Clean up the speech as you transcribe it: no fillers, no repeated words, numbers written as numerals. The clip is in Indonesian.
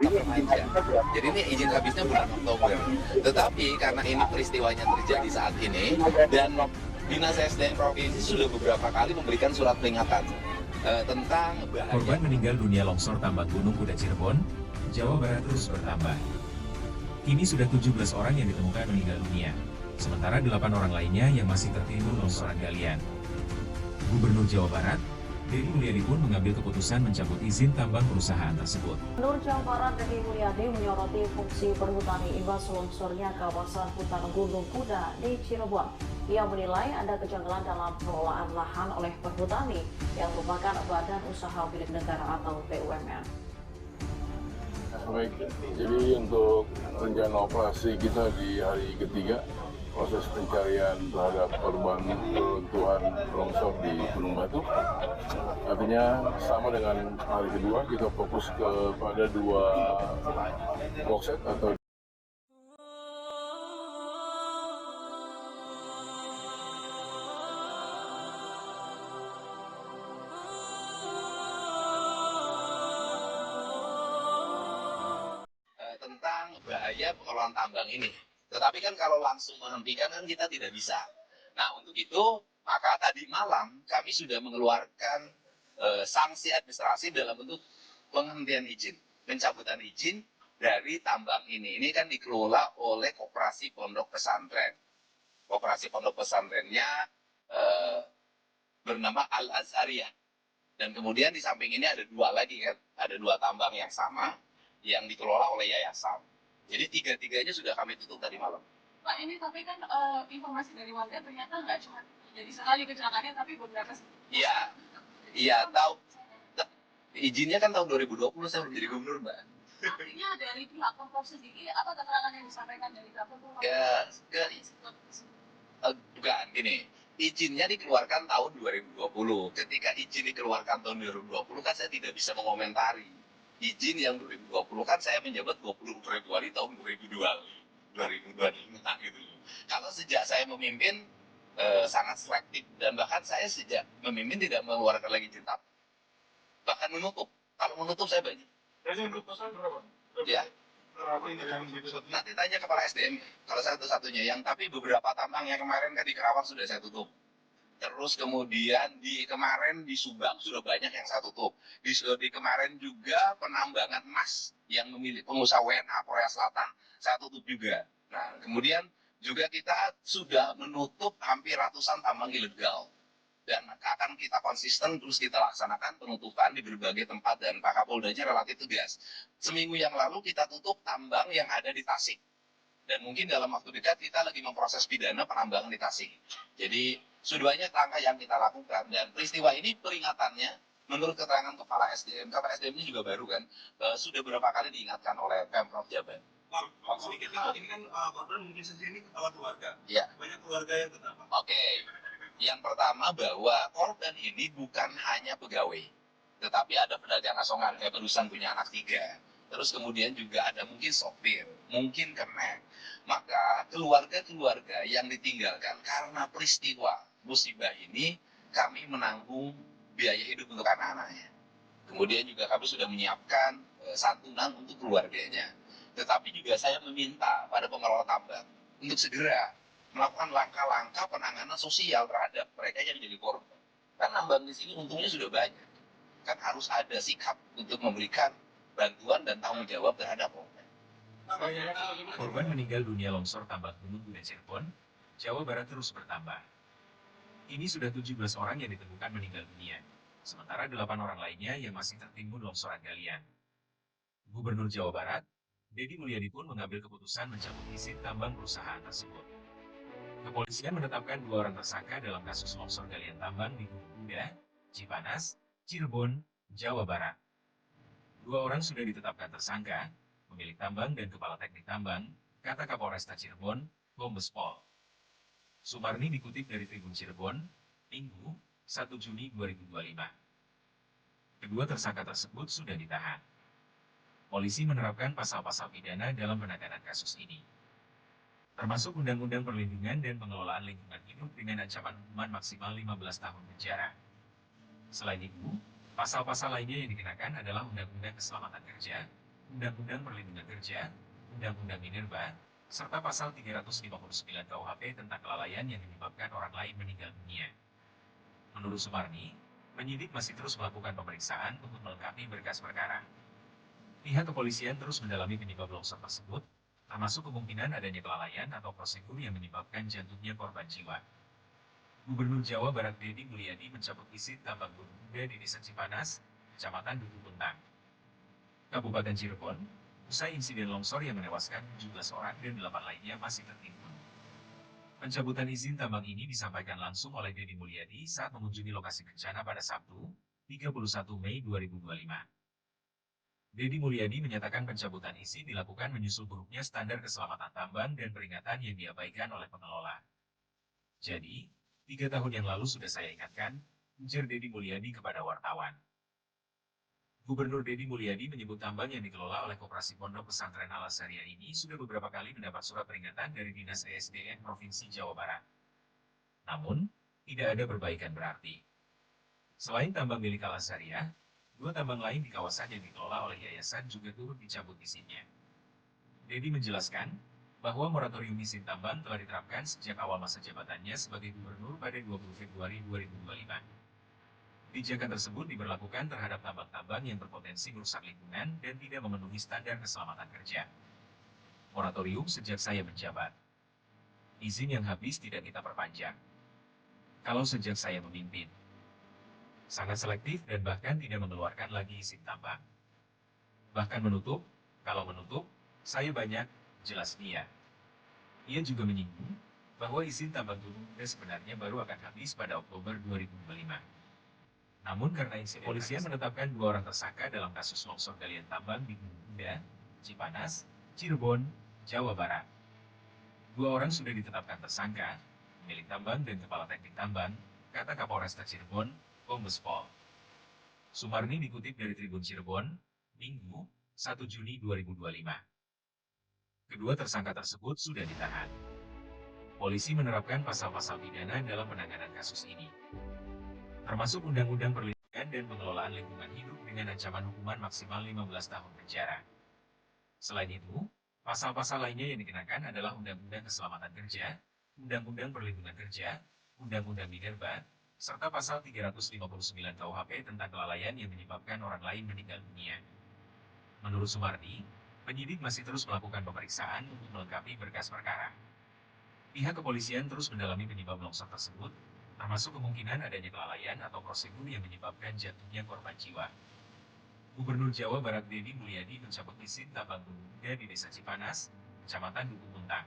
tetap remaja. Jadi ini izin habisnya bulan Oktober. Tetapi karena ini peristiwanya terjadi saat ini dan Dinas SDM Provinsi sudah beberapa kali memberikan surat peringatan tentang bahaya. Korban meninggal dunia longsor tambang Gunung Kuda Cirebon, Jawa Barat terus bertambah. Kini sudah 17 orang yang ditemukan meninggal dunia, sementara 8 orang lainnya yang masih tertimbun longsoran galian. Gubernur Jawa Barat, Deddy Mulyadi pun mengambil keputusan mencabut izin tambang perusahaan tersebut. Gubernur Jawa Barat Deddy Mulyadi menyoroti fungsi perhutani imbas longsornya kawasan hutan Gunung Kuda di Cirebon. Ia menilai ada kejanggalan dalam pengelolaan lahan oleh perhutani yang merupakan badan usaha milik negara atau BUMN. Baik, jadi untuk rencana operasi kita di hari ketiga, proses pencarian terhadap korban runtuhan longsor di Gunung Batu. Artinya sama dengan hari kedua, kita fokus kepada 2 boxset atau tentang bahaya pengelolaan tambang ini. Tetapi kan kalau langsung menghentikan kan kita tidak bisa. Nah untuk itu maka tadi malam kami sudah mengeluarkan sanksi administrasi dalam bentuk penghentian izin, pencabutan izin dari tambang ini. Ini kan dikelola oleh Koperasi Pondok Pesantren. Koperasi Pondok Pesantrennya bernama Al Azhariyah. Dan kemudian di samping ini ada 2 lagi kan, ada 2 tambang yang sama yang dikelola oleh yayasan. Jadi 3-tiganya sudah kami tutup tadi malam. Pak, ini tapi kan informasi dari warga ternyata nggak cuma jadi sekali kecelakaannya, tapi beberapa. Iya tahu. Izinnya kan tahun 2020 saya belum jadi gubernur, Mbak. Artinya dari pihak Pemprov sendiri apa keterangan yang disampaikan dari Pemprov? Bukan, gini. Izinnya dikeluarkan tahun 2020. Ketika izin dikeluarkan tahun 2020 kan saya tidak bisa mengomentari. Izin yang 2020 kan saya menjabat 20 Februari tahun 2025 gitu. Kalau sejak saya memimpin sangat selektif dan bahkan saya sejak memimpin tidak mengeluarkan lagi izin tetap. Bahkan menutup. Kalau menutup saya banyak. Jadi untuk pesan berapa? Ya. Berapa ini yang gitu? Nanti tanya kepala SDM. Kalau satu-satunya yang tapi beberapa tambang yang kemarin kan di Kerawang sudah saya tutup. Terus kemudian kemarin di Subang sudah banyak yang saya tutup. Di kemarin juga penambangan emas yang memiliki pengusaha WNA Korea Selatan saya tutup juga. Nah kemudian juga kita sudah menutup hampir ratusan tambang ilegal. Dan akan kita konsisten terus kita laksanakan penutupan di berbagai tempat dan Pak Kapoldanya relatif tegas. Seminggu yang lalu kita tutup tambang yang ada di Tasik. Dan mungkin dalam waktu dekat kita lagi memproses pidana penambangan di Tasik. Jadi sudah banyak langkah yang kita lakukan dan peristiwa ini peringatannya menurut keterangan kepala SDM ini juga baru kan sudah berapa kali diingatkan oleh Pemprov Jabar. Pak, sedikit ini kan korban mungkin saja ini kepala keluarga. Ya. Banyak keluarga yang terdampak. Oke. Yang pertama bahwa korban ini bukan hanya pegawai, tetapi ada pedagang asongan kayak barusan punya anak 3. Terus kemudian juga ada mungkin sopir, mungkin kernet. Maka keluarga-keluarga yang ditinggalkan karena peristiwa musibah ini kami menanggung biaya hidup untuk anak-anaknya. Kemudian juga kami sudah menyiapkan santunan untuk keluarganya. Tetapi juga saya meminta pada pengelola tambang untuk segera melakukan langkah-langkah penanganan sosial terhadap mereka yang jadi korban. Kan tambang di sini untungnya sudah banyak. Kan harus ada sikap untuk memberikan bantuan dan tanggung jawab terhadap korban. Korban meninggal dunia longsor tambang Gunung Kuda Cirebon, Jawa Barat terus bertambah. Ini sudah 17 orang yang ditemukan meninggal dunia, sementara 8 orang lainnya yang masih tertimbun longsoran galian. Gubernur Jawa Barat, Deddy Mulyadi pun mengambil keputusan mencabut izin tambang perusahaan tersebut. Kepolisian menetapkan 2 orang tersangka dalam kasus longsor galian tambang di Gunung Kuda, Cipanas, Cirebon, Jawa Barat. 2 orang sudah ditetapkan tersangka, pemilik tambang dan kepala teknik tambang, kata Kapolresta Cirebon, Kombes Pol Sumarni dikutip dari Tribun Cirebon, Minggu, 1 Juni 2025. Kedua tersangka tersebut sudah ditahan. Polisi menerapkan pasal-pasal pidana dalam penanganan kasus ini, termasuk Undang-Undang Perlindungan dan Pengelolaan Lingkungan Hidup dengan ancaman hukuman maksimal 15 tahun penjara. Selain itu, pasal-pasal lainnya yang dikenakan adalah Undang-Undang Keselamatan Kerja, Undang-Undang Perlindungan Kerja, Undang-Undang Minerba, serta pasal 359 KUHP tentang kelalaian yang menyebabkan orang lain meninggal dunia. Menurut Sumarni, penyidik masih terus melakukan pemeriksaan untuk melengkapi berkas perkara. Pihak kepolisian terus mendalami penyebab longsor tersebut, termasuk kemungkinan adanya kelalaian atau prosedur yang menyebabkan jatuhnya korban jiwa. Gubernur Jawa Barat Deddy Mulyadi mencabut izin tambang gunung muda di Desa Cipanas, Kecamatan Duku Puntang, Kabupaten Cirebon, usai insiden longsor yang menewaskan 17 orang dan 8 lainnya masih tertimbun. Pencabutan izin tambang ini disampaikan langsung oleh Deddy Mulyadi saat mengunjungi lokasi bencana pada Sabtu, 31 Mei 2025. Deddy Mulyadi menyatakan pencabutan izin dilakukan menyusul buruknya standar keselamatan tambang dan peringatan yang diabaikan oleh pengelola. Jadi, 3 tahun yang lalu sudah saya ingatkan, ujar Deddy Mulyadi kepada wartawan. Gubernur Deddy Mulyadi menyebut tambang yang dikelola oleh Koperasi Pondok Pesantren Al Azhariyah ini sudah beberapa kali mendapat surat peringatan dari Dinas ESDM Provinsi Jawa Barat. Namun, tidak ada perbaikan berarti. Selain tambang milik Al Azhariyah, 2 tambang lain di kawasan yang dikelola oleh yayasan juga turut dicabut izinnya. Deddy menjelaskan bahwa moratorium izin tambang telah diterapkan sejak awal masa jabatannya sebagai gubernur pada 20 Februari 2025. Kebijakan tersebut diberlakukan terhadap tambang-tambang yang berpotensi merusak lingkungan dan tidak memenuhi standar keselamatan kerja. Moratorium sejak saya menjabat. Izin yang habis tidak kita perpanjang. Kalau sejak saya memimpin, sangat selektif dan bahkan tidak mengeluarkan lagi izin tambang. Bahkan menutup, kalau menutup, saya banyak, jelas dia. Ia juga menyinggung bahwa izin tambang gunung muda sebenarnya baru akan habis pada Oktober 2025. Namun karena insiden polisian menetapkan 2 orang tersangka dalam kasus longsor galian tambang di Gunung Muda, Cipanas, Cirebon, Jawa Barat. 2 orang sudah ditetapkan tersangka, pemilik tambang dan kepala teknik tambang, kata Kapolresta Cirebon, Kombes Pol Sumarni dikutip dari Tribun Cirebon, Minggu, 1 Juni 2025. Kedua tersangka tersebut sudah ditahan. Polisi menerapkan pasal-pasal pidana dalam penanganan kasus ini, termasuk Undang-Undang Perlindungan dan Pengelolaan Lingkungan Hidup dengan ancaman hukuman maksimal 15 tahun penjara. Selain itu, pasal-pasal lainnya yang dikenakan adalah Undang-Undang Keselamatan Kerja, Undang-Undang Perlindungan Kerja, Undang-Undang Minerba, serta pasal 359 KUHP tentang kelalaian yang menyebabkan orang lain meninggal dunia. Menurut Sumardi, penyidik masih terus melakukan pemeriksaan untuk melengkapi berkas perkara. Pihak kepolisian terus mendalami penyebab longsor tersebut, termasuk kemungkinan adanya kelalaian atau prosedur yang menyebabkan jatuhnya korban jiwa. Gubernur Jawa Barat Deddy Mulyadi mencabut izin tambang gunung muda di Desa Cipanas, Kecamatan Duku Puntang.